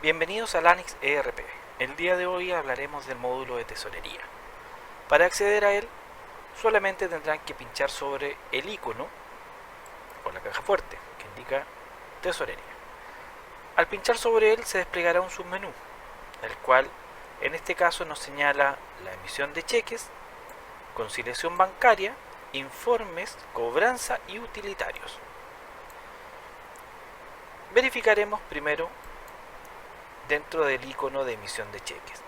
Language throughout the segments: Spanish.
Bienvenidos a Lanix ERP. El día de hoy hablaremos del módulo de tesorería. Para acceder a él, solamente tendrán que pinchar sobre el icono o la caja fuerte que indica tesorería. Al pinchar sobre él se desplegará un submenú, el cual en este caso nos señala la emisión de cheques, conciliación bancaria, informes, cobranza y utilitarios. Verificaremos primero dentro del icono de emisión de cheques.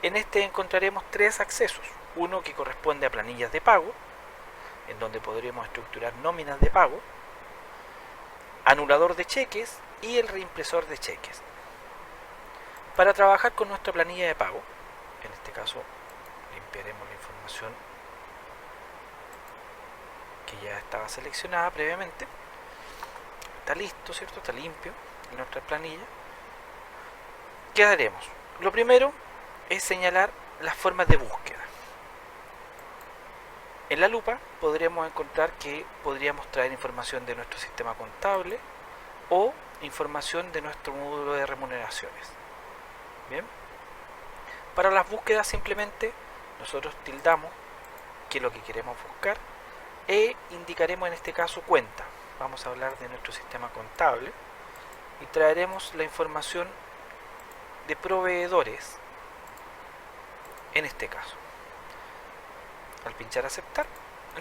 En este encontraremos tres accesos, uno que corresponde a planillas de pago, en donde podremos estructurar nóminas de pago, anulador de cheques y el reimpresor de cheques. Para trabajar con nuestra planilla de pago, en este caso limpiaremos la información que ya estaba seleccionada previamente. Está listo, ¿cierto? Está limpio en nuestra planilla. ¿Qué haremos? Lo primero es señalar las formas de búsqueda. En la lupa podremos encontrar que podríamos traer información de nuestro sistema contable o información de nuestro módulo de remuneraciones. Bien. Para las búsquedas simplemente nosotros tildamos que es lo que queremos buscar e indicaremos en este caso cuenta. Vamos a hablar de nuestro sistema contable y traeremos la información de proveedores en este caso. Al pinchar aceptar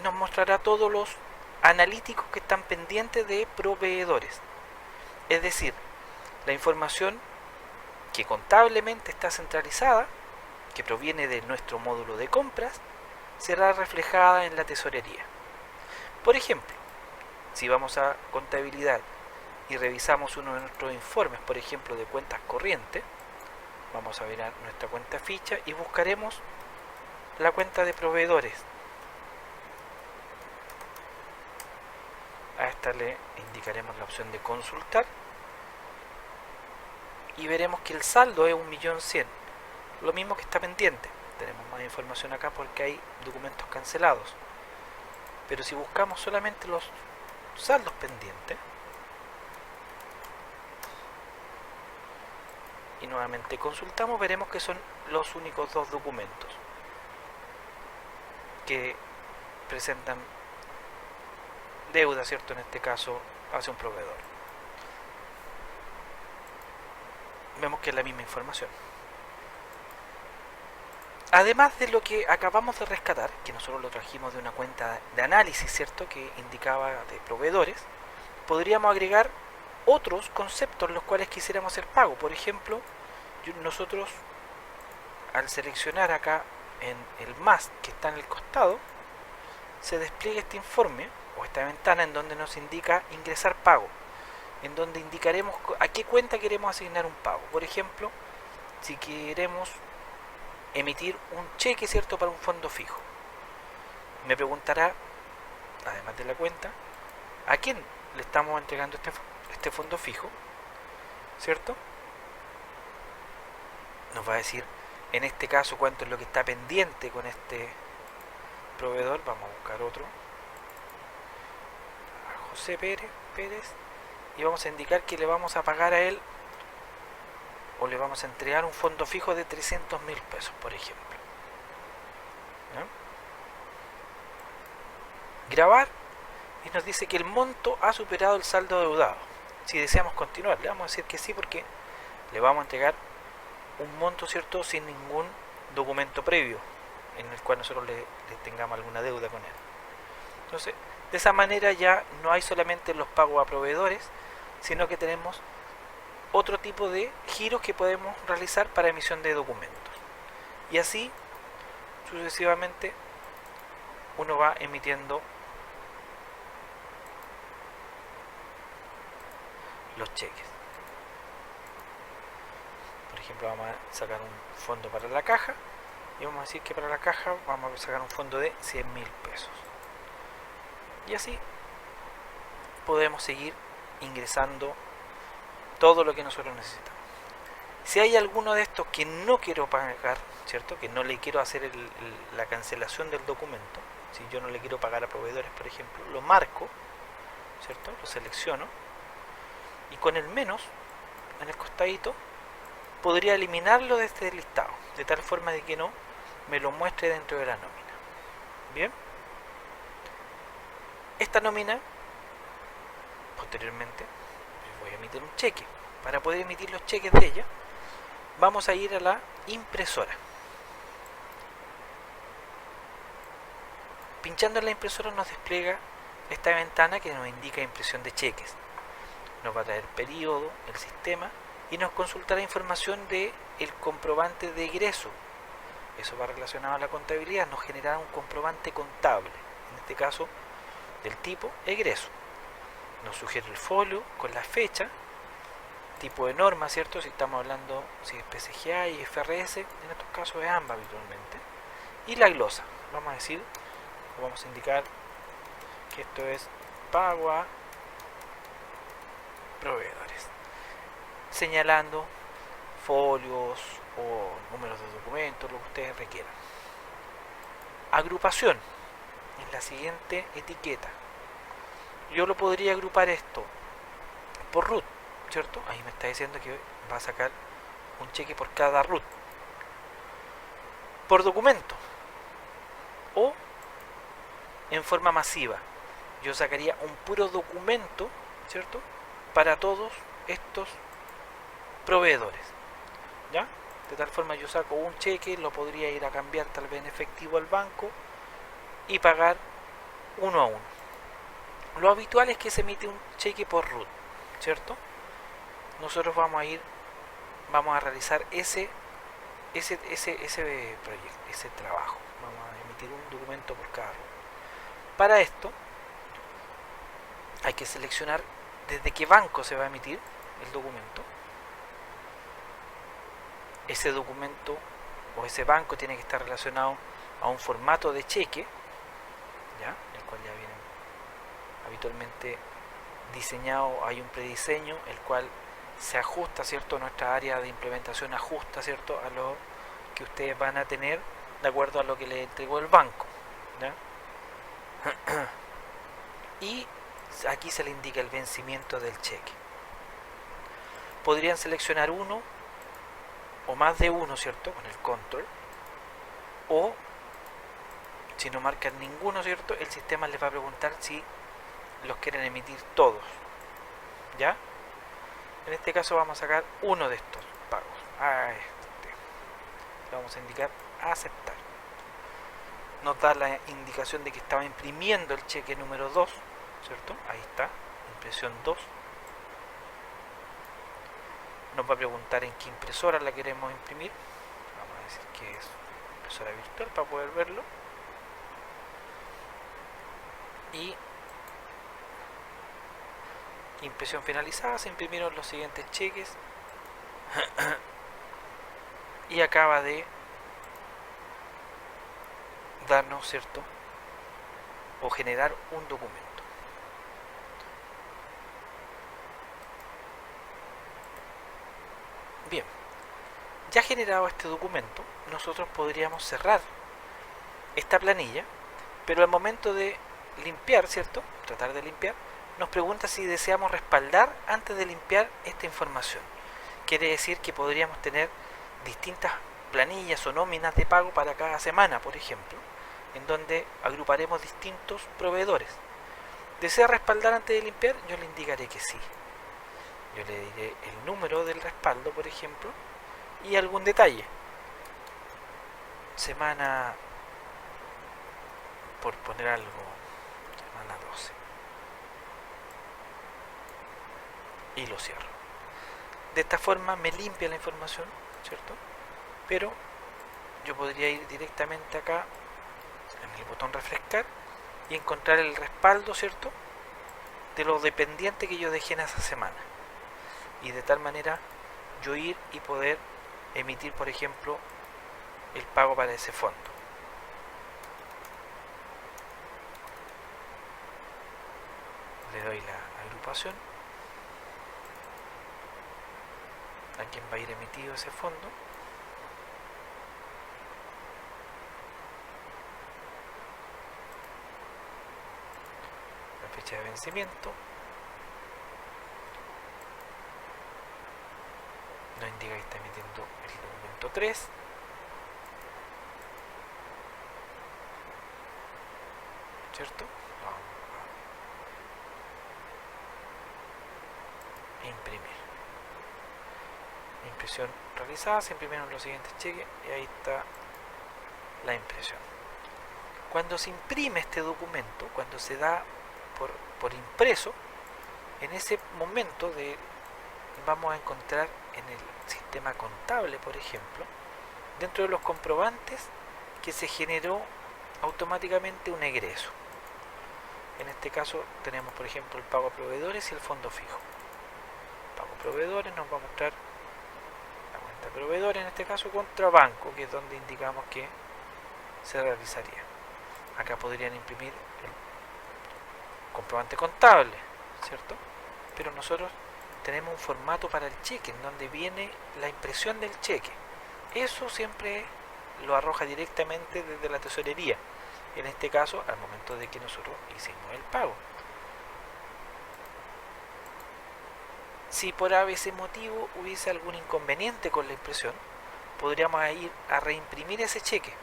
nos mostrará todos los analíticos que están pendientes de proveedores, es decir, la información que contablemente está centralizada, que proviene de nuestro módulo de compras, será reflejada en la tesorería. Por ejemplo, si vamos a contabilidad y revisamos uno de nuestros informes, por ejemplo de cuentas corrientes, vamos a ver a nuestra cuenta ficha y buscaremos la cuenta de proveedores. A esta le indicaremos la opción de consultar y veremos que el saldo es 1.100.000, lo mismo que está pendiente. Tenemos más información acá porque hay documentos cancelados, pero si buscamos solamente los saldos pendientes y nuevamente consultamos, veremos que son los únicos dos documentos que presentan deuda, ¿cierto? En este caso hacia un proveedor. Vemos que es la misma información. Además de lo que acabamos de rescatar, que nosotros lo trajimos de una cuenta de análisis, ¿cierto? Que indicaba de proveedores, podríamos agregar otros conceptos en los cuales quisiéramos hacer pago. Por ejemplo, nosotros al seleccionar acá en el más que está en el costado, se despliega este informe o esta ventana en donde nos indica ingresar pago, en donde indicaremos a qué cuenta queremos asignar un pago. Por ejemplo, si queremos emitir un cheque, ¿cierto?, para un fondo fijo, me preguntará, además de la cuenta, a quién le estamos entregando este fondo fijo, ¿cierto? Nos va a decir en este caso cuánto es lo que está pendiente con este proveedor. Vamos a buscar otro, a José Pérez, y vamos a indicar que le vamos a pagar a él o le vamos a entregar un fondo fijo de 300.000 pesos, por ejemplo. ¿No? Grabar, y nos dice que el monto ha superado el saldo deudado. Si deseamos continuar, le vamos a decir que sí, porque le vamos a entregar un monto, ¿cierto?, sin ningún documento previo en el cual nosotros le tengamos alguna deuda con él. Entonces, de esa manera ya no hay solamente los pagos a proveedores, sino que tenemos otro tipo de giros que podemos realizar para emisión de documentos. Y así, sucesivamente, uno va emitiendo los cheques. Por ejemplo, vamos a sacar un fondo para la caja y vamos a decir que para la caja vamos a sacar un fondo de 100.000 pesos. Y así podemos seguir ingresando todo lo que nosotros necesitamos. Si hay alguno de estos que no quiero pagar, ¿cierto?, que no le quiero hacer la cancelación del documento, si yo no le quiero pagar a proveedores, por ejemplo, lo marco, ¿cierto?, lo selecciono y con el menos en el costadito podría eliminarlo de este listado, de tal forma de que no me lo muestre dentro de la nómina. Bien, esta nómina posteriormente voy a emitir un cheque. Para poder emitir los cheques de ella, vamos a ir a la impresora. Pinchando en la impresora nos despliega esta ventana que nos indica impresión de cheques. Nos va a traer el periodo, el sistema, y nos consultará información del comprobante de egreso. Eso va relacionado a la contabilidad, nos generará un comprobante contable, en este caso del tipo egreso. Nos sugiere el folio con la fecha, tipo de norma, ¿cierto? Si estamos hablando, si es PCGA y FRS, en estos casos es AMBA habitualmente. Y la glosa, vamos a decir, vamos a indicar que esto es pago a proveedores, señalando folios o números de documentos, lo que ustedes requieran. Agrupación, en la siguiente etiqueta. Yo lo podría agrupar esto por RUT, ¿cierto? Ahí me está diciendo que va a sacar un cheque por cada RUT. Por documento o en forma masiva. Yo sacaría un puro documento, ¿cierto? Para todos estos proveedores, ¿ya? De tal forma yo saco un cheque, lo podría ir a cambiar tal vez en efectivo al banco y pagar uno a uno. Lo habitual es que se emite un cheque por RUT, ¿cierto? Nosotros vamos a realizar ese proyecto, ese trabajo. Vamos a emitir un documento por cada RUT. Para esto hay que seleccionar desde qué banco se va a emitir el documento. Ese documento o ese banco tiene que estar relacionado a un formato de cheque, ¿ya? El cual ya viene habitualmente diseñado, hay un prediseño, el cual se ajusta, ¿cierto? Nuestra área de implementación ajusta, ¿cierto? A lo que ustedes van a tener de acuerdo a lo que les entregó el banco, ¿ya? Y aquí se le indica el vencimiento del cheque. Podrían seleccionar uno o más de uno, ¿cierto? Con el control. O si no marcan ninguno, ¿cierto? El sistema les va a preguntar si los quieren emitir todos, ¿ya? En este caso vamos a sacar uno de estos pagos. Le vamos a indicar aceptar. Nos da la indicación de que estaba imprimiendo el cheque número 2, ¿cierto? Ahí está, impresión 2. Nos va a preguntar en qué impresora la queremos imprimir. Vamos a decir que es impresora virtual para poder verlo. Y impresión finalizada, se imprimieron los siguientes cheques. Y acaba de darnos, ¿cierto? O generar un documento. Bien, ya generado este documento, nosotros podríamos cerrar esta planilla, pero al momento de limpiar, ¿cierto? Tratar de limpiar, nos pregunta si deseamos respaldar antes de limpiar esta información. Quiere decir que podríamos tener distintas planillas o nóminas de pago para cada semana, por ejemplo, en donde agruparemos distintos proveedores. ¿Desea respaldar antes de limpiar? Yo le indicaré que sí. Yo le diré el número del respaldo, por ejemplo, y algún detalle. Semana, por poner algo, semana 12. Y lo cierro. De esta forma me limpia la información, ¿cierto? Pero yo podría ir directamente acá en el botón refrescar y encontrar el respaldo, ¿cierto? De lo dependiente que yo dejé en esa semana. Y de tal manera yo ir y poder emitir, por ejemplo, el pago para ese fondo. Le doy la agrupación a quien va a ir emitido ese fondo. La fecha de vencimiento. nos indica que está emitiendo el documento 3. ¿Cierto? Vamos a imprimir. Impresión realizada, se imprimieron los siguientes cheques y ahí está la impresión. Cuando se imprime este documento, cuando se da por impreso, en ese momento vamos a encontrar en el sistema contable, por ejemplo, dentro de los comprobantes, que se generó automáticamente un egreso. En este caso tenemos, por ejemplo, el pago a proveedores y el fondo fijo. Pago a proveedores nos va a mostrar la cuenta de proveedores, en este caso contra banco, que es donde indicamos que se realizaría. Acá podrían imprimir el comprobante contable, ¿cierto? Pero nosotros tenemos un formato para el cheque, en donde viene la impresión del cheque. Eso siempre lo arroja directamente desde la tesorería. En este caso, al momento de que nosotros hicimos el pago. Si por ese motivo hubiese algún inconveniente con la impresión, podríamos ir a reimprimir ese cheque.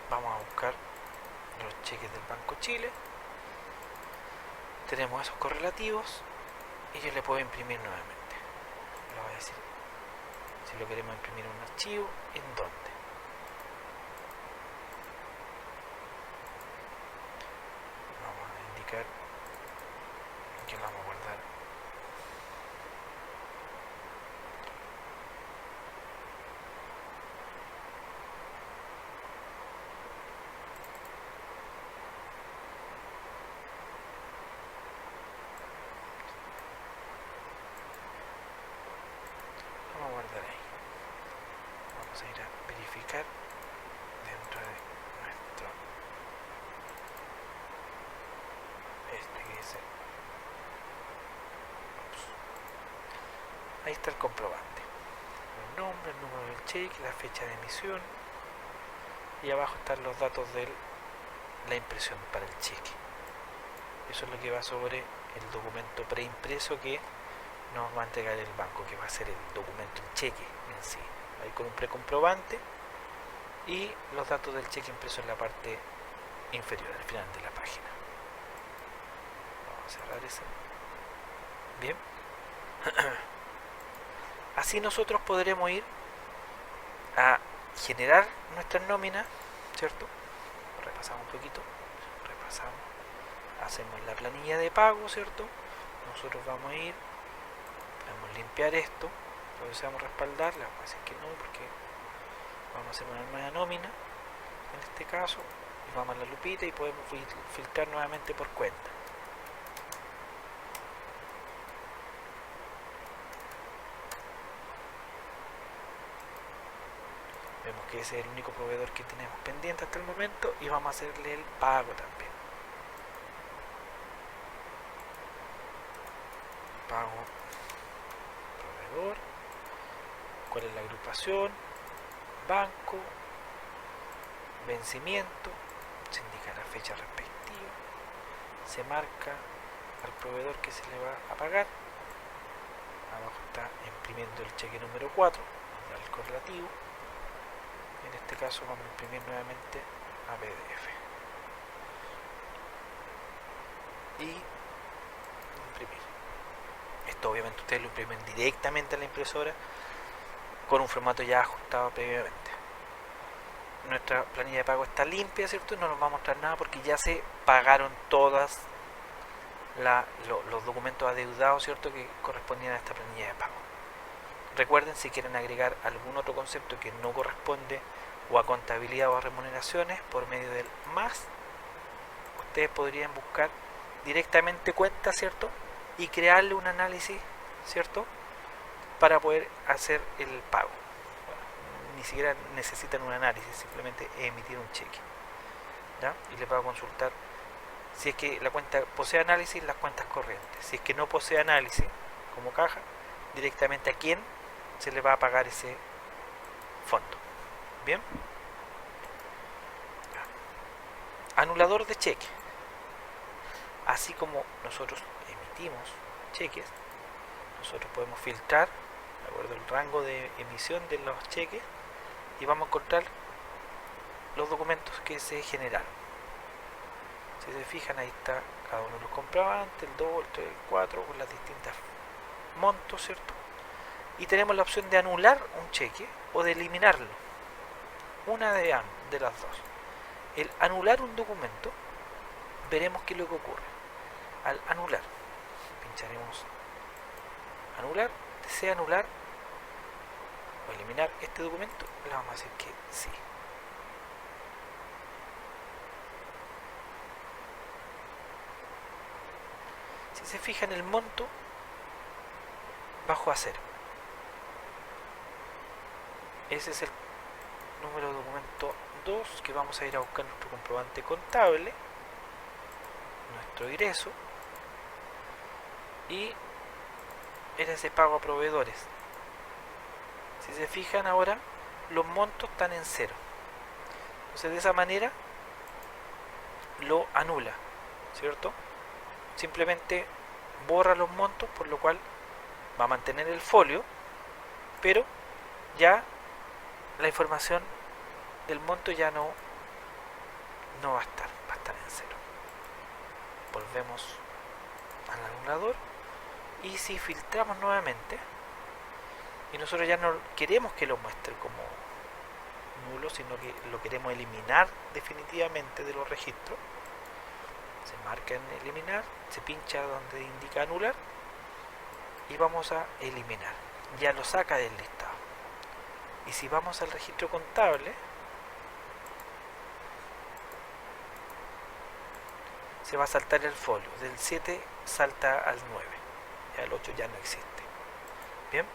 Vamos a buscar los cheques del Banco Chile. Tenemos esos correlativos y yo le puedo imprimir nuevamente. Le voy a decir si lo queremos imprimir en un archivo, en dónde. Vamos a indicar que lo vamos a guardar. Vamos a guardar ahí. Vamos a ir a verificar dentro de nuestro que dice. Ahí está el comprobante. El nombre, el número del cheque, la fecha de emisión. Y abajo están los datos de la impresión para el cheque. Eso es lo que va sobre el documento preimpreso que nos va a entregar el banco, que va a ser el documento, el cheque en sí. Ahí con un precomprobante y los datos del cheque impreso en la parte inferior, al final de la página. Vamos a cerrar ese. Bien. Así nosotros podremos ir a generar nuestras nóminas, ¿cierto? Repasamos un poquito. Repasamos. Hacemos la planilla de pago, ¿cierto? Nosotros vamos a ir, podemos limpiar esto, lo deseamos respaldar, le vamos a decir que no, porque vamos a hacer una nueva nómina, en este caso, y vamos a la lupita y podemos filtrar nuevamente por cuenta. Vemos que ese es el único proveedor que tenemos pendiente hasta el momento y vamos a hacerle el pago también. Pago proveedor, cuál es la agrupación, banco, vencimiento, se indica la fecha respectiva, se marca al proveedor que se le va a pagar, abajo está imprimiendo el cheque número 4, el correlativo, en este caso vamos a imprimir nuevamente a PDF y imprimir. Esto obviamente ustedes lo imprimen directamente en la impresora con un formato ya ajustado previamente. Nuestra planilla de pago está limpia, ¿cierto? No nos va a mostrar nada porque ya se pagaron todas los documentos adeudados, ¿cierto? Que correspondían a esta planilla de pago. Recuerden, si quieren agregar algún otro concepto que no corresponde o a contabilidad o a remuneraciones, por medio del más, ustedes podrían buscar directamente cuentas, ¿cierto? Y crearle un análisis, ¿cierto? Para poder hacer el pago. Bueno, ni siquiera necesitan un análisis, simplemente emitir un cheque, ¿ya? Y les va a consultar si es que la cuenta posee análisis, las cuentas corrientes. Si es que no posee análisis, como caja, directamente a quién se le va a pagar ese fondo. Bien. Anulador de cheque. Así como nosotros emitimos cheques, nosotros podemos filtrar de acuerdo al rango de emisión de los cheques y vamos a encontrar los documentos que se generaron. Si se fijan, ahí está cada uno de los comprobantes, el 2, el 3, el 4, con las distintas montos, ¿cierto? Y tenemos la opción de anular un cheque o de eliminarlo, una de las dos. El anular un documento, veremos qué es lo que ocurre. Al anular, pincharemos anular, desea anular o eliminar este documento, le vamos a decir que sí. Si se fijan, el monto bajó a 0. Ese es el número de documento 2 que vamos a ir a buscar nuestro comprobante contable, nuestro ingreso, y era ese pago a proveedores. Si se fijan, ahora los montos están en 0. Entonces de esa manera lo anula, ¿cierto? Simplemente borra los montos, por lo cual va a mantener el folio, pero ya la información del monto ya no va a estar en 0. Volvemos al anulador y si filtramos nuevamente y nosotros ya no queremos que lo muestre como nulo, sino que lo queremos eliminar definitivamente de los registros, se marca en eliminar, se pincha donde indica anular y vamos a eliminar, ya lo saca del listado. Y si vamos al registro contable, se va a saltar el folio, del 7 salta al 9, ya el 8 ya no existe. Bien,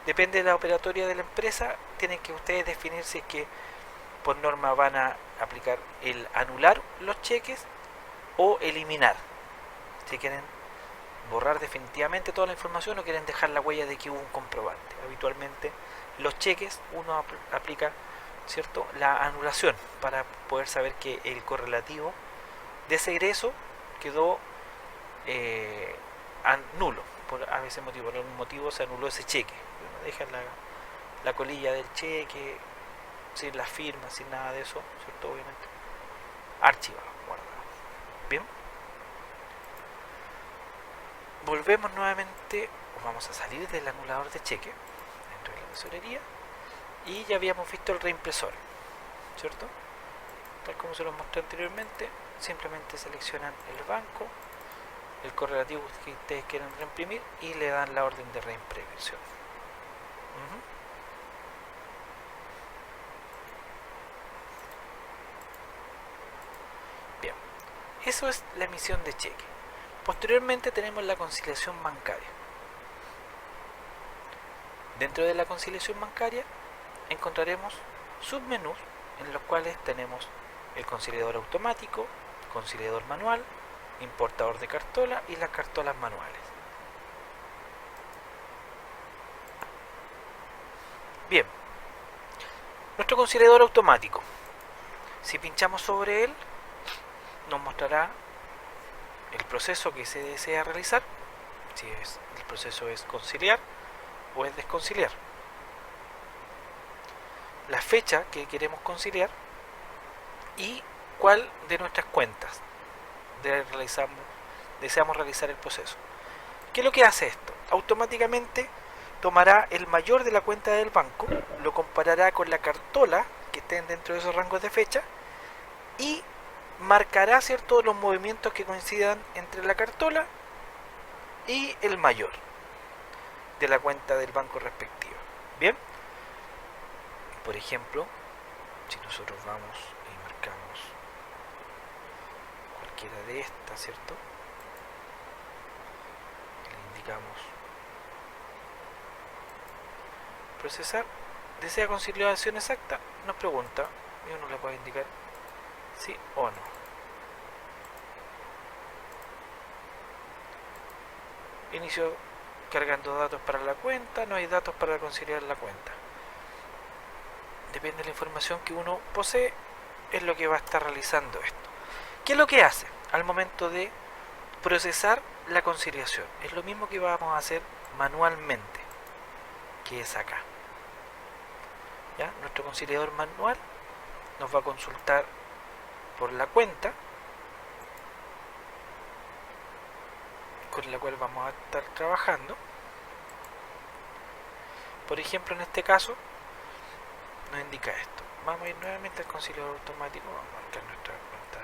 depende de la operatoria de la empresa, tienen que ustedes definir si es que por norma van a aplicar el anular los cheques o eliminar, si quieren borrar definitivamente toda la información o quieren dejar la huella de que hubo un comprobante. Habitualmente los cheques uno aplica, ¿cierto?, la anulación para poder saber que el correlativo de ese egreso quedó nulo, por a veces motivo, por algún motivo se anuló ese cheque. Uno deja la colilla del cheque sin la firma, sin nada de eso, ¿cierto? Obviamente archivado, guardado. Bien, volvemos nuevamente, vamos a salir del anulador de cheque dentro de la tesorería y ya habíamos visto el reimpresor, ¿cierto? Tal como se los mostré anteriormente, simplemente seleccionan el banco, el correlativo que ustedes quieren reimprimir y le dan la orden de reimpresión. Bien, eso es la emisión de cheque. Posteriormente tenemos la conciliación bancaria. Dentro de la conciliación bancaria encontraremos submenús en los cuales tenemos el conciliador automático, conciliador manual, importador de cartola y las cartolas manuales. Bien, nuestro conciliador automático, si pinchamos sobre él, nos mostrará el proceso que se desea realizar, si el proceso es conciliar o es desconciliar, la fecha que queremos conciliar y cuál de nuestras cuentas deseamos realizar el proceso. ¿Qué es lo que hace esto? Automáticamente tomará el mayor de la cuenta del banco, lo comparará con la cartola que estén dentro de esos rangos de fecha y marcará, ¿cierto?, los movimientos que coincidan entre la cartola y el mayor de la cuenta del banco respectiva. Bien, por ejemplo, si nosotros vamos y marcamos cualquiera de estas, ¿cierto?, le indicamos procesar, desea conciliación exacta, nos pregunta y uno le puede indicar sí o no. Inicio cargando datos para la cuenta, no hay datos para conciliar la cuenta. Depende de la información que uno posee, es lo que va a estar realizando esto. ¿Qué es lo que hace al momento de procesar la conciliación? Es lo mismo que vamos a hacer manualmente, que es acá. ¿Ya? Nuestro conciliador manual nos va a consultar por la cuenta con la cual vamos a estar trabajando. Por ejemplo, en este caso nos indica esto. Vamos a ir nuevamente al conciliador automático, vamos a marcar nuestra cuenta.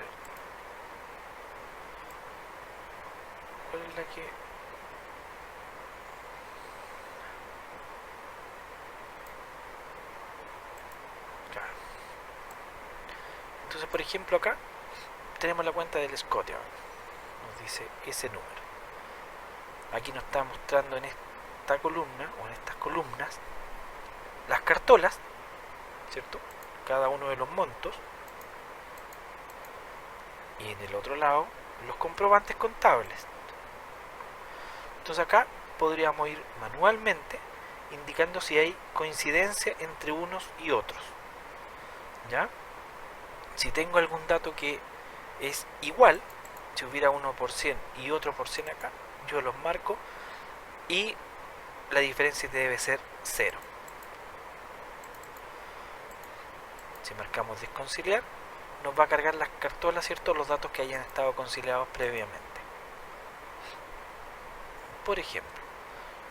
¿Cuál es la que...? Claro. Entonces, por ejemplo, acá tenemos la cuenta del Scotia. Nos dice ese número. Aquí nos está mostrando en esta columna, o en estas columnas, las cartolas, ¿cierto? Cada uno de los montos. Y en el otro lado, los comprobantes contables. Entonces acá podríamos ir manualmente indicando si hay coincidencia entre unos y otros. ¿Ya? Si tengo algún dato que es igual, si hubiera uno por 100 y otro por 100 acá, yo los marco y la diferencia debe ser 0. Si marcamos desconciliar, nos va a cargar las cartolas, ¿cierto? Los datos que hayan estado conciliados previamente. Por ejemplo,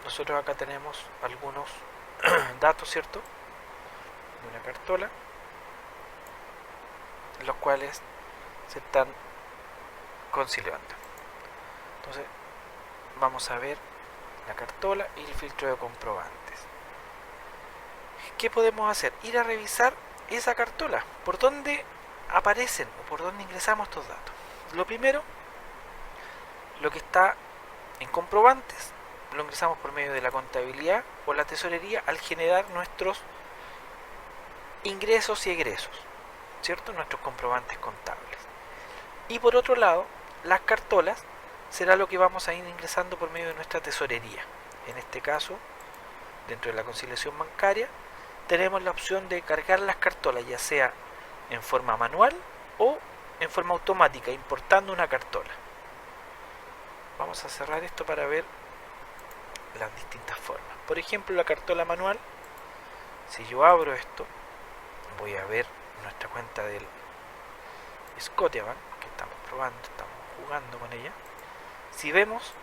nosotros acá tenemos algunos datos, ¿cierto? De una cartola, los cuales se están conciliando. Entonces, vamos a ver la cartola y el filtro de comprobantes. ¿Qué podemos hacer? Ir a revisar esa cartola, por dónde aparecen o por dónde ingresamos estos datos. Lo primero, lo que está en comprobantes, lo ingresamos por medio de la contabilidad o la tesorería al generar nuestros ingresos y egresos, ¿cierto? Nuestros comprobantes contables. Y por otro lado, las cartolas será lo que vamos a ir ingresando por medio de nuestra tesorería. En este caso, dentro de la conciliación bancaria, tenemos la opción de cargar las cartolas, ya sea en forma manual o en forma automática, importando una cartola. Vamos a cerrar esto para ver las distintas formas. Por ejemplo, la cartola manual, si yo abro esto, voy a ver nuestra cuenta del Scotiabank, que estamos probando, estamos jugando con ella. Si vemos,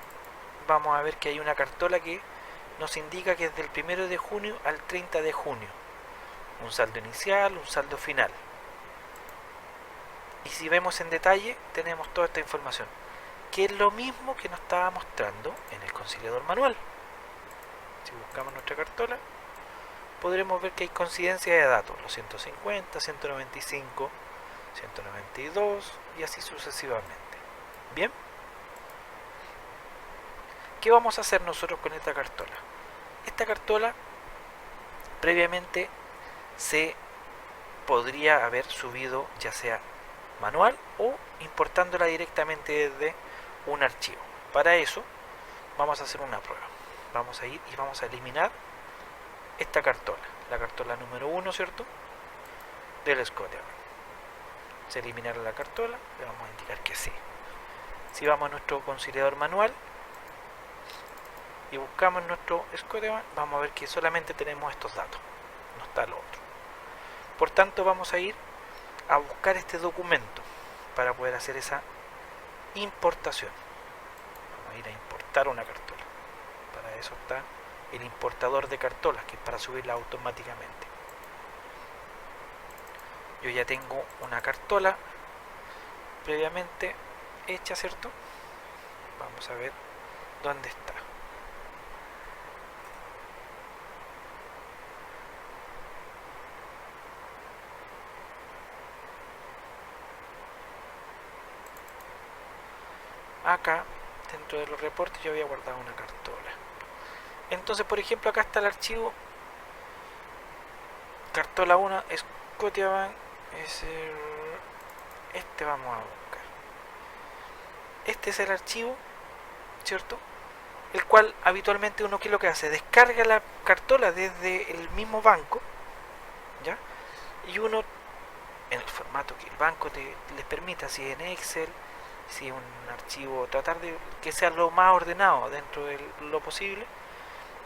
vamos a ver que hay una cartola que nos indica que es del 1 de junio al 30 de junio. Un saldo inicial, un saldo final. Y si vemos en detalle, tenemos toda esta información, que es lo mismo que nos estaba mostrando en el conciliador manual. Si buscamos nuestra cartola, podremos ver que hay coincidencia de datos, los 150, 195, 192 y así sucesivamente. Bien, ¿qué vamos a hacer nosotros con esta cartola? Esta cartola previamente se podría haber subido ya sea manual o importándola directamente desde un archivo. Para eso vamos a hacer una prueba. Vamos a ir y vamos a eliminar esta cartola, la cartola número 1, ¿cierto? Del Scotiabank. Se eliminará la cartola, le vamos a indicar que sí. Si vamos a nuestro conciliador manual y buscamos nuestro Scotiabank, vamos a ver que solamente tenemos estos datos, no está lo otro. Por tanto, vamos a ir a buscar este documento para poder hacer esa importación. Vamos a ir a importar una cartola. Para eso está el importador de cartolas, que es para subirla automáticamente. Yo ya tengo una cartola previamente hecha, ¿cierto? Vamos a ver dónde está. Acá, dentro de los reportes, yo había guardado una cartola. Entonces, por ejemplo, acá está el archivo cartola 1 Scotiabank. Este vamos a buscar. Este es el archivo, ¿cierto? El cual habitualmente uno, ¿qué es lo que hace? Descarga la cartola desde el mismo banco, ¿ya? Y uno, en el formato que el banco les permita, si es en Excel, si es un archivo, tratar de que sea lo más ordenado dentro de lo posible,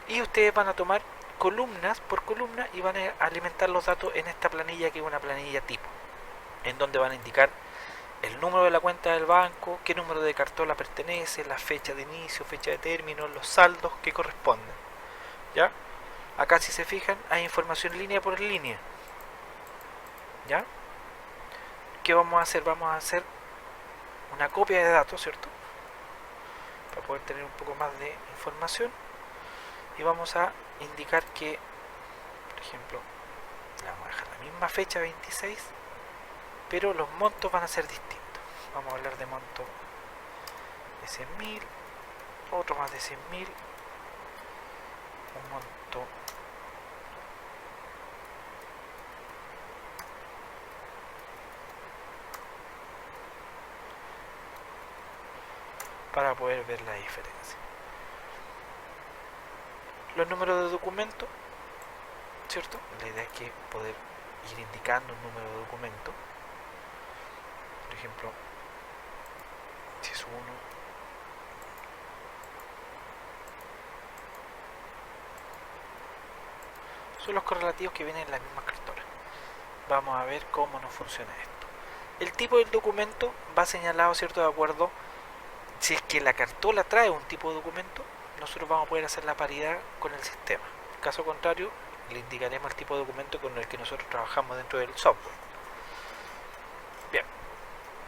y ustedes van a tomar columnas por columna y van a alimentar los datos en esta planilla, que es una planilla tipo, en donde van a indicar el número de la cuenta del banco, qué número de cartola pertenece, la fecha de inicio, fecha de término, los saldos que corresponden. ¿Ya? Acá, si se fijan, hay información línea por línea. ¿Ya? ¿Qué vamos a hacer? Vamos a hacer una copia de datos, ¿cierto? Para poder tener un poco más de información. Y vamos a indicar que, por ejemplo, le vamos a dejar la misma fecha, 26, pero los montos van a ser distintos. Vamos a hablar de monto de 100.000, otro más de 100.000, un monto para poder ver la diferencia. Los números de documento, ¿cierto? La idea es que poder ir indicando un número de documento. Por ejemplo, si es 1, son los correlativos que vienen en las mismas cartolas. Vamos a ver cómo nos funciona esto. El tipo del documento va señalado, ¿cierto? De acuerdo, si es que la cartola trae un tipo de documento, nosotros vamos a poder hacer la paridad con el sistema. En caso contrario, le indicaremos el tipo de documento con el que nosotros trabajamos dentro del software. Bien,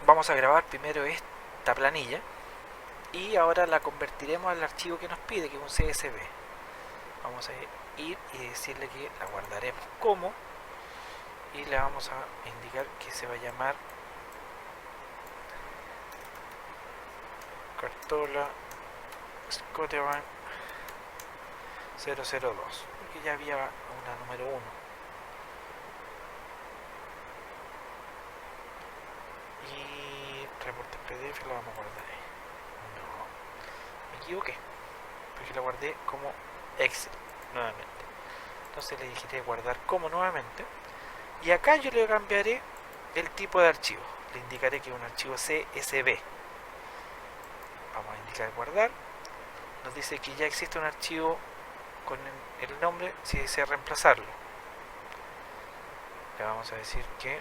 vamos a grabar primero esta planilla y ahora la convertiremos al archivo que nos pide, que es un CSV. Vamos a ir y decirle que la guardaremos como, y le vamos a indicar que se va a llamar cartola Scotiabank 002, porque ya había una número 1. Y reporte PDF lo vamos a guardar ahí. No, me equivoqué, porque la guardé como Excel nuevamente. Entonces le dije guardar como nuevamente, y acá yo le cambiaré el tipo de archivo. Le indicaré que es un archivo CSV. Vamos a indicar guardar. Nos dice que ya existe un archivo con el nombre, si desea reemplazarlo. Le vamos a decir que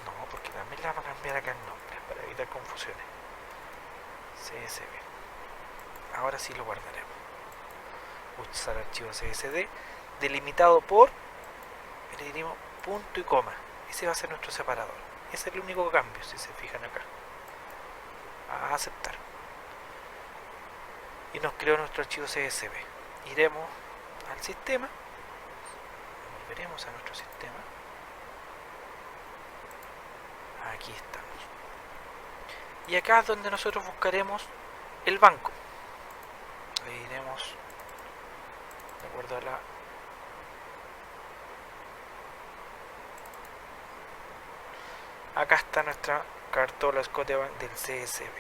no, porque también le vamos a cambiar acá el nombre para evitar confusiones. CSV. Ahora sí lo guardaremos. Usar archivo CSV delimitado por, le diremos punto y coma. Ese va a ser nuestro separador. Ese es el único cambio, si se fijan acá. A aceptar. Y nos creó nuestro archivo CSV. Iremos al sistema, volveremos a nuestro sistema. Aquí estamos. Y acá es donde nosotros buscaremos el banco. Le diremos, de acuerdo a la acá está nuestra cartola Scotiabank del CSV.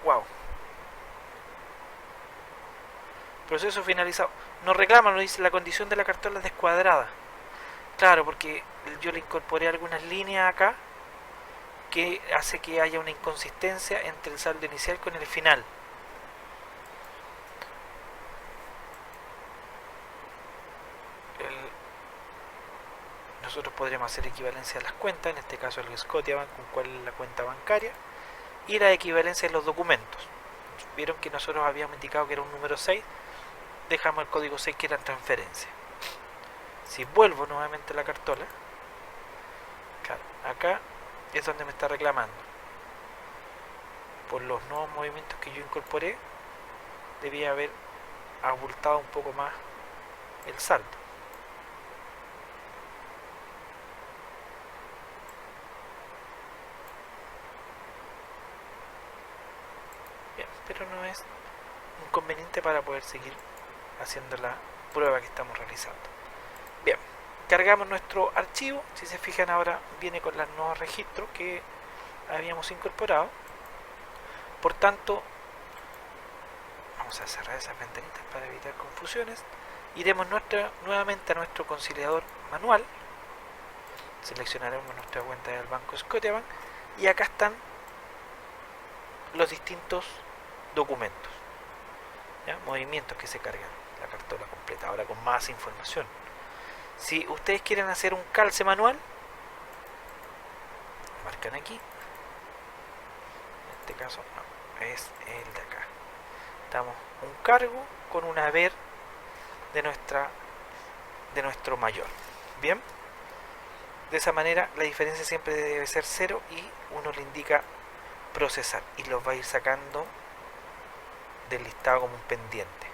Wow. Proceso finalizado. Nos reclama, nos dice la condición de la cartola es descuadrada. Claro, porque yo le incorporé algunas líneas acá que hace que haya una inconsistencia entre el saldo inicial con el final. Nosotros podríamos hacer equivalencia de las cuentas, en este caso el Scotiabank, con cuál es la cuenta bancaria, y la equivalencia de los documentos. Vieron que nosotros habíamos indicado que era un número 6, dejamos el código 6 que era transferencia. Si vuelvo nuevamente a la cartola, claro, acá es donde me está reclamando. Por los nuevos movimientos que yo incorporé, debía haber abultado un poco más el saldo. Bien, pero no es inconveniente para poder seguir haciendo la prueba que estamos realizando. Bien, cargamos nuestro archivo. Si se fijan, ahora viene con los nuevos registros que habíamos incorporado. Por tanto, vamos a cerrar esas ventanitas para evitar confusiones. Iremos nuevamente a nuestro conciliador manual. Seleccionaremos nuestra cuenta del banco Scotiabank y acá están los distintos documentos, ¿ya? Movimientos que se cargan, la cartola completa, ahora con más información. Si ustedes quieren hacer un calce manual, marcan aquí, en este caso no, es el de acá. Damos un cargo con un haber de nuestro mayor. Bien, de esa manera la diferencia siempre debe ser 0 y uno le indica procesar y los va a ir sacando del listado como un pendiente.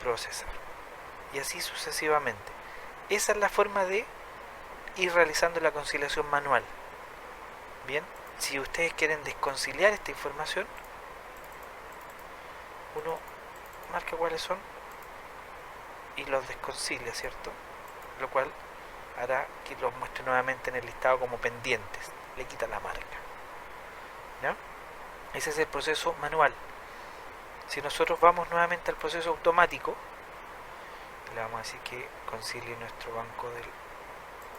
Procesar y así sucesivamente. Esa es la forma de ir realizando la conciliación manual. Bien, si ustedes quieren desconciliar esta información, uno marca cuáles son y los desconcilia, ¿cierto? Lo cual hará que los muestre nuevamente en el listado como pendientes, le quita la marca, ¿ya? Ese es el proceso manual. Si nosotros vamos nuevamente al proceso automático, le vamos a decir que concilie nuestro banco de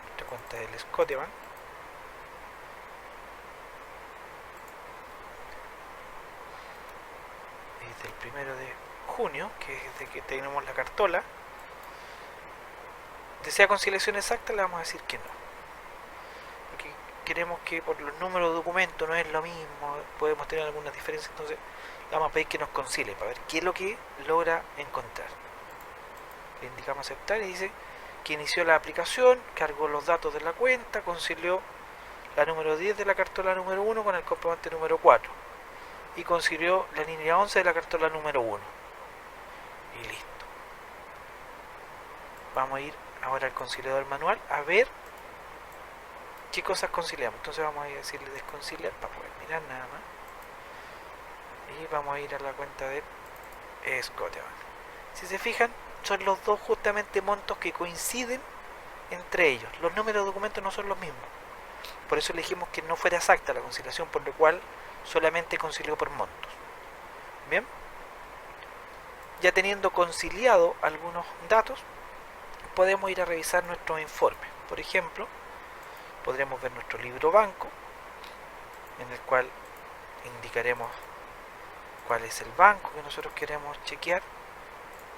nuestra cuenta del Scotiabank. Desde el 1 de junio, que es desde que tenemos la cartola, desea conciliación exacta, le vamos a decir que no. Porque queremos que por los números de documento no es lo mismo, podemos tener algunas diferencias, entonces le vamos a pedir que nos concilie para ver qué es lo que logra encontrar. Le indicamos aceptar y dice que inició la aplicación, cargó los datos de la cuenta, concilió la número 10 de la cartola número 1 con el comprobante número 4 y concilió la línea 11 de la cartola número 1 y listo. Vamos a ir ahora al conciliador manual a ver qué cosas conciliamos. Entonces vamos a decirle desconciliar para poder mirar nada más y vamos a ir a la cuenta de Scotiabank. Si se fijan, son los dos justamente montos que coinciden entre ellos. Los números de documentos no son los mismos. Por eso elegimos que no fuera exacta la conciliación, por lo cual solamente concilió por montos. Bien, ya teniendo conciliado algunos datos, podemos ir a revisar nuestros informes. Por ejemplo, podremos ver nuestro libro banco, en el cual indicaremos cuál es el banco que nosotros queremos chequear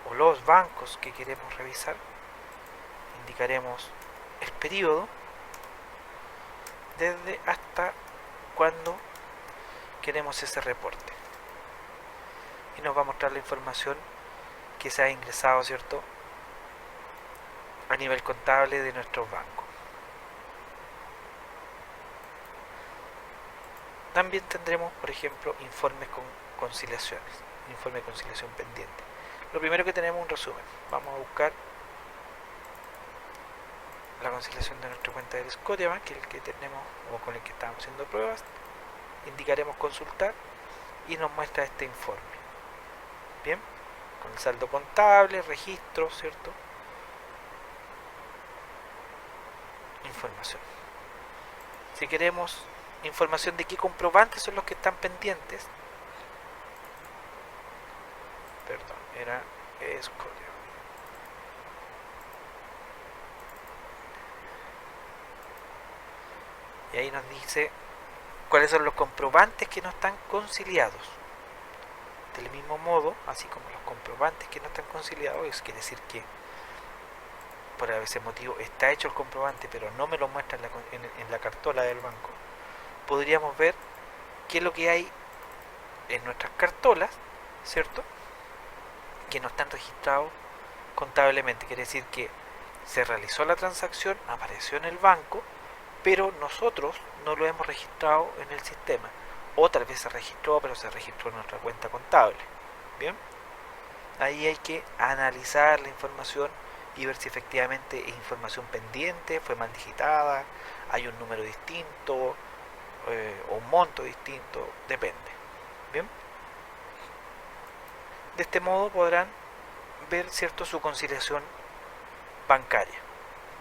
o los bancos que queremos revisar. Indicaremos el periodo desde hasta cuando queremos ese reporte y nos va a mostrar la información que se ha ingresado, ¿cierto?, a nivel contable de nuestros bancos. También tendremos, por ejemplo, informes con conciliaciones, informe de conciliación pendiente. Lo primero que tenemos es un resumen. Vamos a buscar la conciliación de nuestra cuenta del Scotiabank, que es el que tenemos o con el que estamos haciendo pruebas. Indicaremos consultar y nos muestra este informe. Bien, con el saldo contable, registro, ¿cierto? Información. Si queremos información de qué comprobantes son los que están pendientes, perdón, era Scotiabank. Y ahí nos dice cuáles son los comprobantes que no están conciliados. Del mismo modo, así como los comprobantes que no están conciliados, eso quiere decir que por ese motivo está hecho el comprobante pero no me lo muestra en la cartola del banco. Podríamos ver qué es lo que hay en nuestras cartolas, ¿cierto?, que no están registrados contablemente. Quiere decir que se realizó la transacción, apareció en el banco, pero nosotros no lo hemos registrado en el sistema, o tal vez se registró, pero se registró en nuestra cuenta contable. Bien, ahí hay que analizar la información y ver si efectivamente es información pendiente, fue mal digitada, hay un número distinto o un monto distinto, depende. Bien, de este modo podrán ver, ¿cierto?, su conciliación bancaria.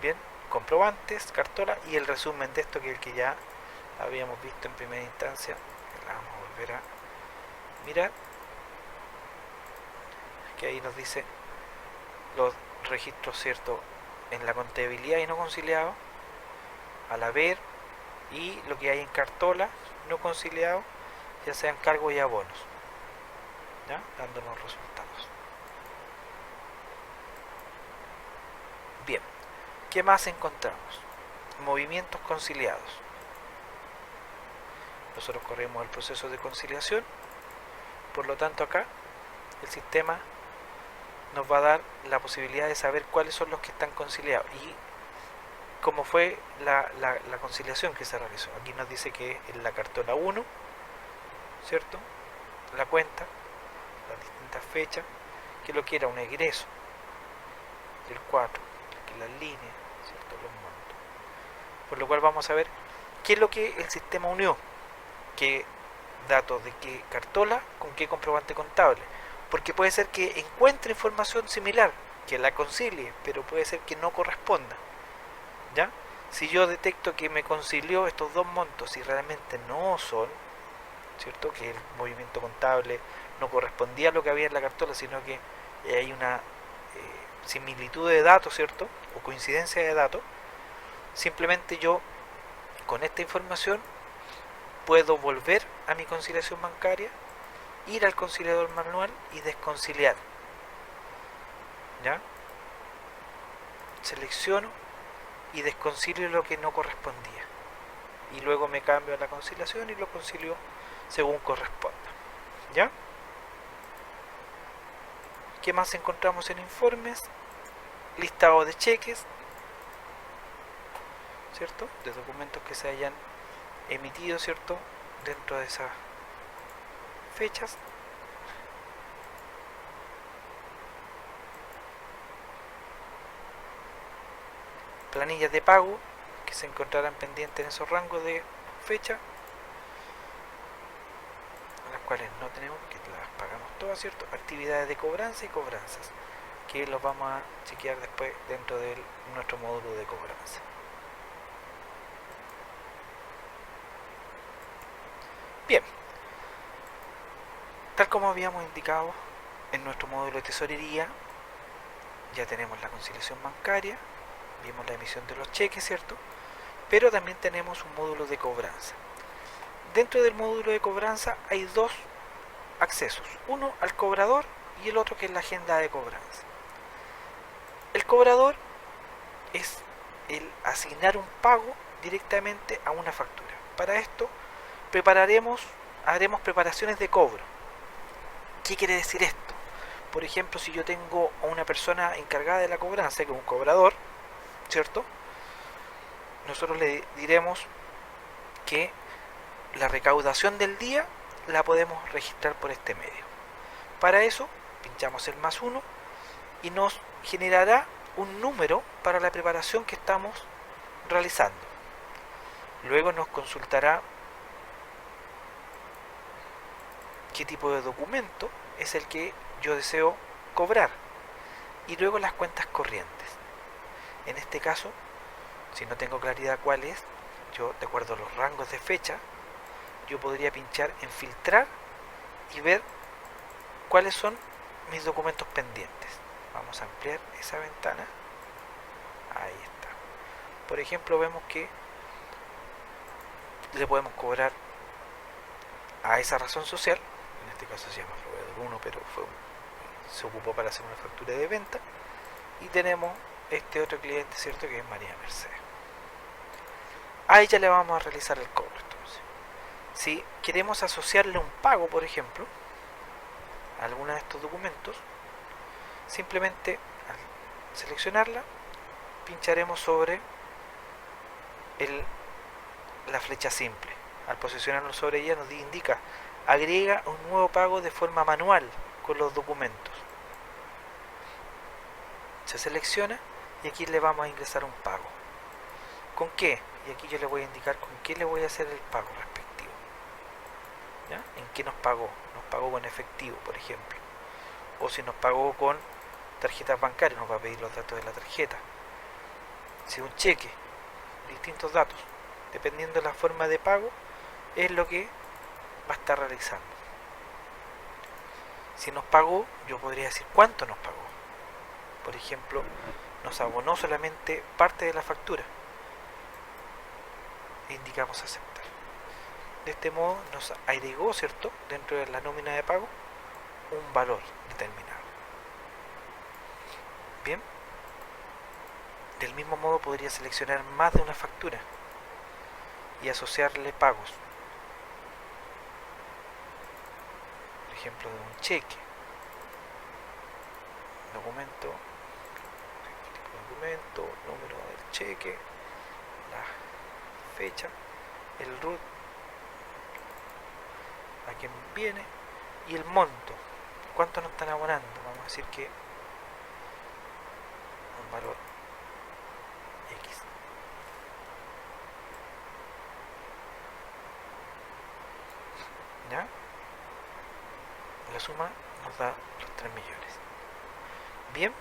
Bien, comprobantes, cartola y el resumen de esto, que es el que ya habíamos visto en primera instancia, que la vamos a volver a mirar, que ahí nos dice los registros, ¿cierto?, en la contabilidad y no conciliado, al haber, y lo que hay en cartola no conciliado, ya sean cargos y abonos, ¿ya? Dándonos resultados. Bien, ¿qué más encontramos? Movimientos conciliados. Nosotros corremos el proceso de conciliación, por lo tanto acá el sistema nos va a dar la posibilidad de saber cuáles son los que están conciliados y cómo fue la conciliación que se realizó. Aquí nos dice que en la cartola 1, ¿cierto? La cuenta, las distintas fechas, que lo que era un egreso, el 4, que las líneas, ¿cierto? Los montos. Por lo cual vamos a ver qué es lo que el sistema unió, qué datos de qué cartola con qué comprobante contable, porque puede ser que encuentre información similar, que la concilie, pero puede ser que no corresponda, ¿ya? Si yo detecto que me concilió estos dos montos y realmente no son, ¿cierto? Que el movimiento contable no correspondía a lo que había en la cartola, sino que hay una similitud de datos, ¿cierto? O coincidencia de datos, simplemente yo con esta información puedo volver a mi conciliación bancaria, ir al conciliador manual y desconciliar, ¿ya? Selecciono y desconcilio lo que no correspondía y luego me cambio a la conciliación y lo concilio según corresponda, ¿ya? ¿Qué más encontramos en informes? Listado de cheques, ¿cierto? De documentos que se hayan emitido, ¿cierto? Dentro de esas fechas. Planillas de pago que se encontrarán pendientes en esos rangos de fecha, las cuales no tenemos, que las pagamos todas, ¿cierto? Actividades de cobranza y cobranzas, que los vamos a chequear después dentro de nuestro módulo de cobranza. Bien, tal como habíamos indicado en nuestro módulo de tesorería, ya tenemos la conciliación bancaria, vimos la emisión de los cheques, ¿cierto? Pero también tenemos un módulo de cobranza. Dentro del módulo de cobranza hay dos accesos, uno al cobrador y el otro que es la agenda de cobranza. El cobrador es el asignar un pago directamente a una factura. Para esto haremos preparaciones de cobro. ¿Qué quiere decir esto? Por ejemplo, si yo tengo a una persona encargada de la cobranza, que es un cobrador, ¿cierto? Nosotros le diremos que la recaudación del día la podemos registrar por este medio. Para eso, pinchamos el +1 y nos generará un número para la preparación que estamos realizando. Luego nos consultará qué tipo de documento es el que yo deseo cobrar y luego las cuentas corrientes. En este caso, si no tengo claridad cuál es, yo, de acuerdo a los rangos de fecha, yo podría pinchar en filtrar y ver cuáles son mis documentos pendientes. Vamos a ampliar esa ventana. Ahí está. Por ejemplo, vemos que le podemos cobrar a esa razón social, en este caso se llama proveedor 1, pero se ocupó para hacer una factura de venta, y tenemos este otro cliente, ¿cierto? Que es María Mercedes. A ella le vamos a realizar el cobro. Entonces, si queremos asociarle un pago, por ejemplo, a alguno de estos documentos, simplemente al seleccionarla, pincharemos sobre la flecha simple. Al posicionarnos sobre ella nos indica: agrega un nuevo pago de forma manual con los documentos. Se selecciona y aquí le vamos a ingresar un pago. ¿Con qué? Y aquí yo le voy a indicar con qué le voy a hacer el pago respectivo. ¿Ya? ¿En qué nos pagó? Nos pagó con efectivo, por ejemplo. O si nos pagó con tarjetas bancarias, nos va a pedir los datos de la tarjeta. Si un cheque, distintos datos. Dependiendo de la forma de pago, es lo que va a estar realizando. Si nos pagó, yo podría decir cuánto nos pagó. Por ejemplo, nos abonó solamente parte de la factura. indicamos aceptar. De este modo nos agregó, ¿cierto?, dentro de la nómina de pago un valor determinado. Bien, del mismo modo podría seleccionar más de una factura y asociarle pagos, por ejemplo de un cheque, documento, número del cheque, la fecha, el RUT, a quién viene y el monto, cuánto nos están abonando. Vamos a decir que un valor X. ¿Ya? La suma nos da los 3 millones. Bien,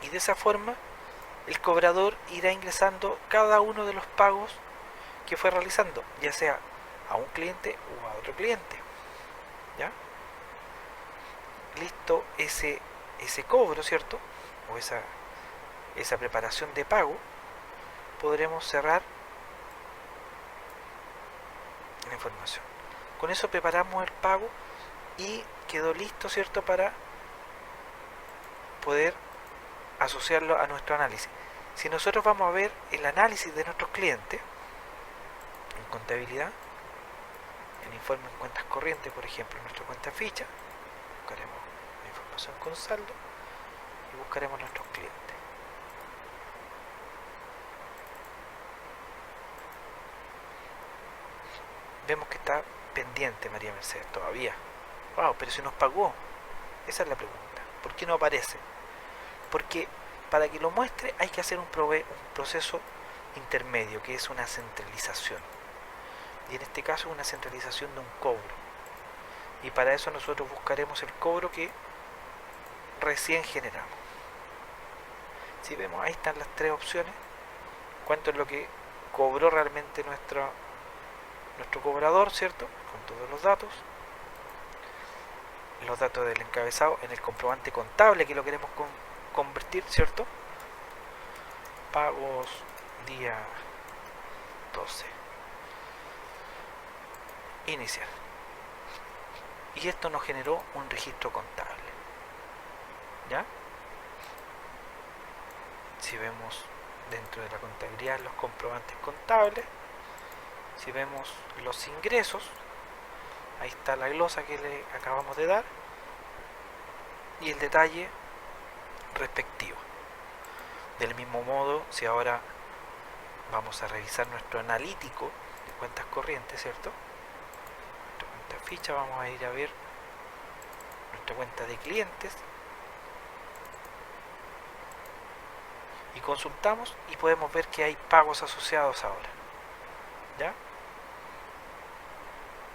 y de esa forma el cobrador irá ingresando cada uno de los pagos que fue realizando, ya sea a un cliente o a otro cliente. ¿Ya? Listo ese cobro, ¿cierto? O esa preparación de pago, podremos cerrar la información. Con eso preparamos el pago y quedó listo, ¿cierto?, para poder asociarlo a nuestro análisis. Si nosotros vamos a ver el análisis de nuestros clientes en contabilidad, en informe en cuentas corrientes, por ejemplo, en nuestra cuenta ficha, buscaremos la información con saldo y buscaremos nuestros clientes. Vemos que está pendiente María Mercedes todavía. Wow, pero si nos pagó. Esa es la pregunta. ¿Por qué no aparece? Porque para que lo muestre hay que hacer un proceso intermedio, que es una centralización. Y en este caso una centralización de un cobro. Y para eso nosotros buscaremos el cobro que recién generamos. Si vemos, ahí están las 3 opciones. Cuánto es lo que cobró realmente nuestro cobrador, ¿cierto? Con todos los datos del encabezado en el comprobante contable que lo queremos convertir, ¿cierto? Pagos día 12. Iniciar. Y esto nos generó un registro contable. ¿Ya? Si vemos dentro de la contabilidad los comprobantes contables, si vemos los ingresos, ahí está la glosa que le acabamos de dar y el detalle respectivo. Del mismo modo, si ahora vamos a revisar nuestro analítico de cuentas corrientes, ¿cierto? Nuestra cuenta ficha, vamos a ir a ver nuestra cuenta de clientes y consultamos y podemos ver que hay pagos asociados ahora. ¿Ya?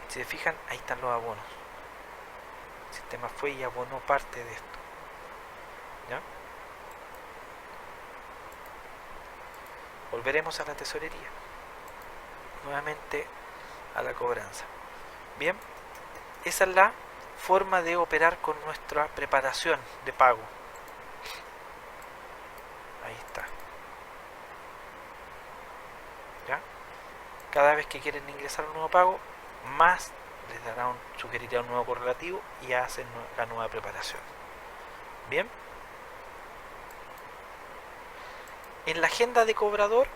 Si se fijan, ahí están los abonos. El sistema fue y abonó parte de esto. ¿Ya? Volveremos a la tesorería. Nuevamente a la cobranza. Bien, esa es la forma de operar con nuestra preparación de pago. Ahí está. ¿Ya? Cada vez que quieren ingresar un nuevo pago, más les dará sugerirá un nuevo correlativo y hacen la nueva preparación. Bien. En la agenda de cobrador,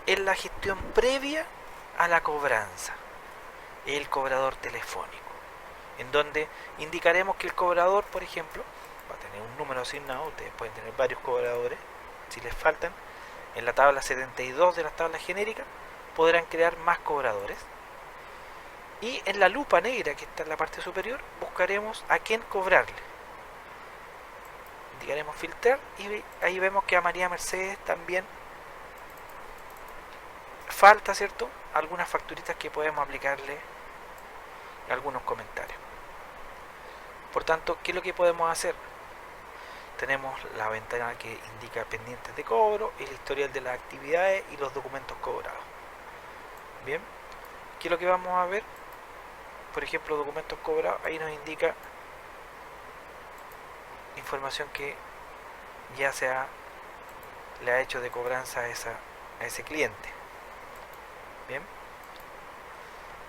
es la gestión previa a la cobranza, el cobrador telefónico, en donde indicaremos que el cobrador, por ejemplo, va a tener un número asignado. Ustedes pueden tener varios cobradores, si les faltan. En la tabla 72 de las tablas genéricas podrán crear más cobradores. Y en la lupa negra que está en la parte superior buscaremos a quién cobrarle. Indicaremos filtrar y ahí vemos que a María Mercedes también falta, ¿cierto?, algunas facturitas que podemos aplicarle algunos comentarios. Por tanto, ¿qué es lo que podemos hacer? Tenemos la ventana que indica pendientes de cobro, el historial de las actividades y los documentos cobrados. Bien, ¿qué es lo que vamos a ver? Por ejemplo, documentos cobrados, ahí nos indica información que ya le ha hecho de cobranza a ese cliente. Bien,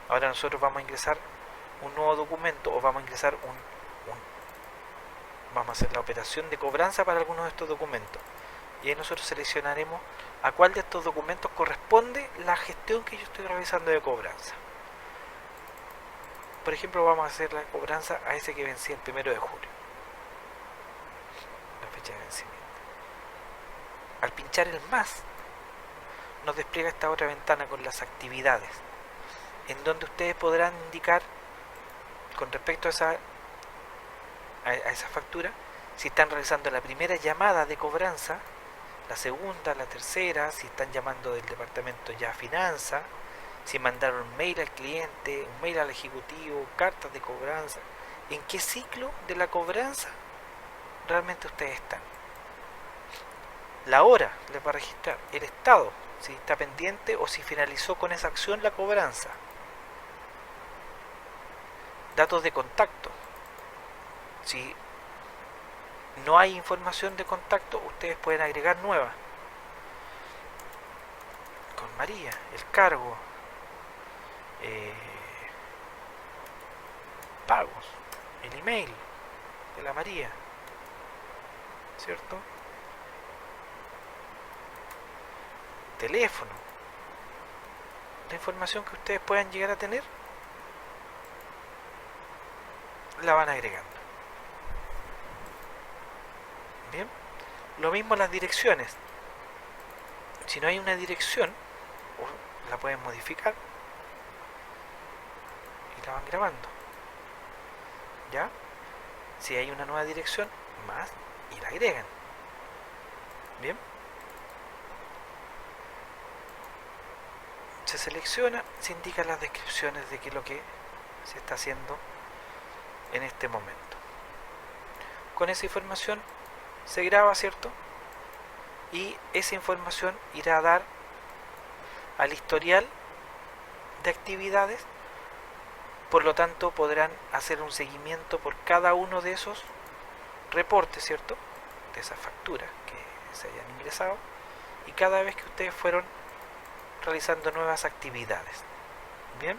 ahora nosotros vamos a ingresar un nuevo documento, o vamos a ingresar vamos a hacer la operación de cobranza para algunos de estos documentos, y ahí nosotros seleccionaremos a cuál de estos documentos corresponde la gestión que yo estoy realizando de cobranza. Por ejemplo, vamos a hacer la cobranza a ese que vencía el 1 de julio, la fecha de vencimiento. Al pinchar el más, nos despliega esta otra ventana con las actividades, en donde ustedes podrán indicar con respecto a esa factura si están realizando la primera llamada de cobranza, la segunda, la tercera, si están llamando del departamento ya finanza, si mandaron un mail al cliente, un mail al ejecutivo, cartas de cobranza, en qué ciclo de la cobranza realmente ustedes están. La hora les va a registrar, el estado, si está pendiente o si finalizó con esa acción la cobranza. Datos de contacto. Si no hay información de contacto, ustedes pueden agregar nueva. Con María, el cargo, pagos, el email de la María, ¿cierto? Teléfono, la información que ustedes puedan llegar a tener, la van agregando. Bien, lo mismo las direcciones. Si no hay una dirección, la pueden modificar y la van grabando. ¿Ya? Si hay una nueva dirección, más, y la agregan. Bien, se selecciona, se indican las descripciones de qué es lo que se está haciendo en este momento. Con esa información se graba, ¿cierto? Y esa información irá a dar al historial de actividades, por lo tanto podrán hacer un seguimiento por cada uno de esos reportes, ¿cierto? De esas facturas que se hayan ingresado, y cada vez que ustedes fueron realizando nuevas actividades. Bien,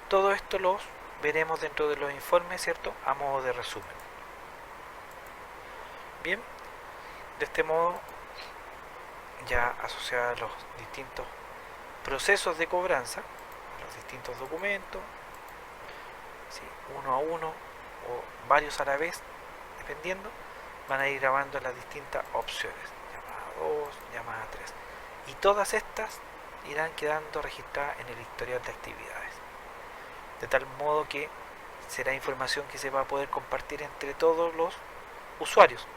todo esto los veremos dentro de los informes, ¿cierto? A modo de resumen. Bien, de este modo, ya asociado a los distintos procesos de cobranza, a los distintos documentos, ¿sí? Uno a uno o varios a la vez, dependiendo, van a ir grabando las distintas opciones, llamada 2, llamada 3, y todas estas irán quedando registradas en el historial de actividades, de tal modo que será información que se va a poder compartir entre todos los usuarios,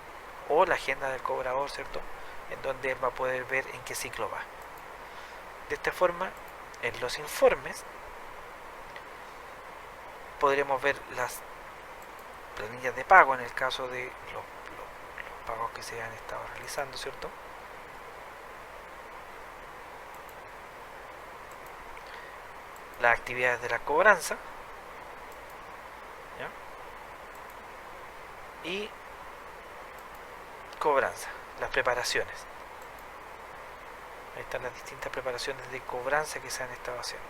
o la agenda del cobrador, ¿cierto?, en donde él va a poder ver en qué ciclo va. De esta forma, en los informes podremos ver las planillas de pago en el caso de los pagos que se han estado realizando, ¿cierto? Las actividades de la cobranza, ¿ya? Y cobranza, las preparaciones. Ahí están las distintas preparaciones de cobranza que se han estado haciendo.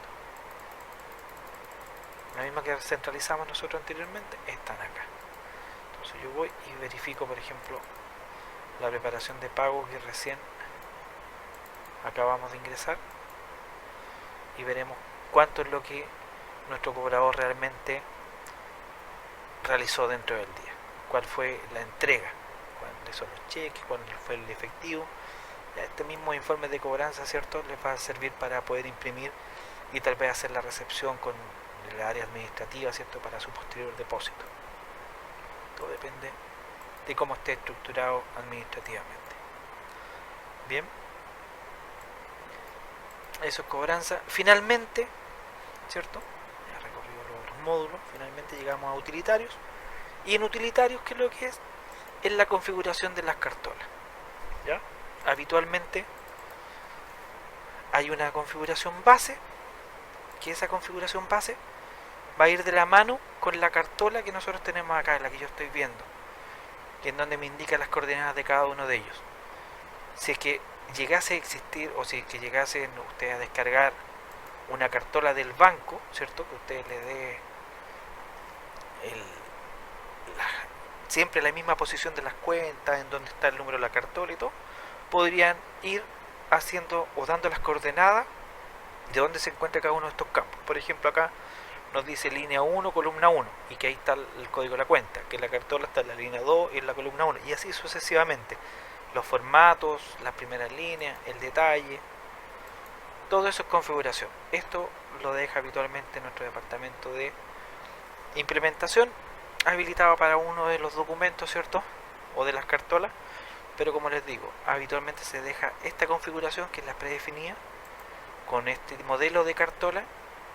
La misma que centralizamos nosotros anteriormente, están acá. Entonces yo voy y verifico, por ejemplo, la preparación de pago que recién acabamos de ingresar, y veremos cuánto es lo que nuestro cobrador realmente realizó dentro del día, cuál fue la entrega, cuáles son los cheques, cuál fue el efectivo. Este mismo informe de cobranza, ¿cierto?, les va a servir para poder imprimir y tal vez hacer la recepción con el área administrativa, ¿cierto?, para su posterior depósito. Todo depende de cómo esté estructurado administrativamente. Bien, eso es cobranza. Finalmente, ¿cierto?, ya recorrido los otros módulos, finalmente llegamos a utilitarios. Y en utilitarios, ¿qué es lo que es? Es la configuración de las cartolas. ¿Ya? Habitualmente hay una configuración base, que esa configuración base va a ir de la mano con la cartola que nosotros tenemos acá, en la que yo estoy viendo, que en donde me indica las coordenadas de cada uno de ellos. Si es que llegase a existir, o si que llegasen ustedes a descargar una cartola del banco, ¿cierto? Que usted le dé el, siempre la misma posición de las cuentas, en donde está el número de la cartola y todo, podrían ir haciendo o dando las coordenadas de dónde se encuentra cada uno de estos campos. Por ejemplo, acá nos dice línea 1, columna 1, y que ahí está el código de la cuenta, que la cartola está en la línea 2 y en la columna 1, y así sucesivamente. Los formatos, las primeras líneas, el detalle, todo eso es configuración. Esto lo deja habitualmente nuestro departamento de implementación habilitado para uno de los documentos, ¿cierto? O de las cartolas, pero como les digo, habitualmente se deja esta configuración, que es la predefinida, con este modelo de cartola,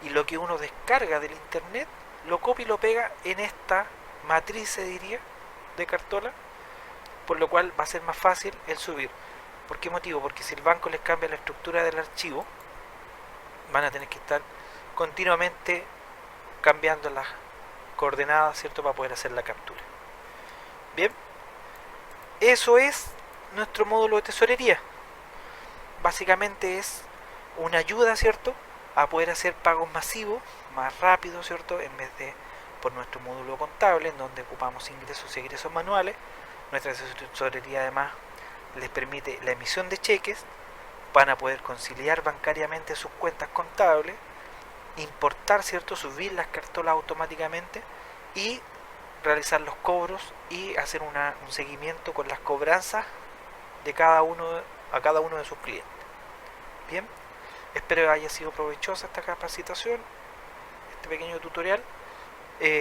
y lo que uno descarga del internet lo copia y lo pega en esta matriz, se diría, de cartola, por lo cual va a ser más fácil el subir. ¿Por qué motivo? Porque si el banco les cambia la estructura del archivo, van a tener que estar continuamente cambiando las coordenadas, ¿cierto?, para poder hacer la captura. Bien, eso es nuestro módulo de tesorería. Básicamente es una ayuda, ¿cierto?, a poder hacer pagos masivos más rápido, ¿cierto?, en vez de por nuestro módulo contable, en donde ocupamos ingresos y egresos manuales. Nuestra tesorería además les permite la emisión de cheques, van a poder conciliar bancariamente sus cuentas contables, importar, ¿cierto?, subir las cartolas automáticamente y realizar los cobros y hacer un seguimiento con las cobranzas de cada uno de sus clientes. Bien, espero que haya sido provechosa esta capacitación, este pequeño tutorial, y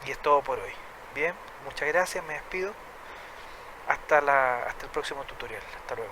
es todo por hoy. Bien, muchas gracias, me despido. Hasta el próximo tutorial. Hasta luego.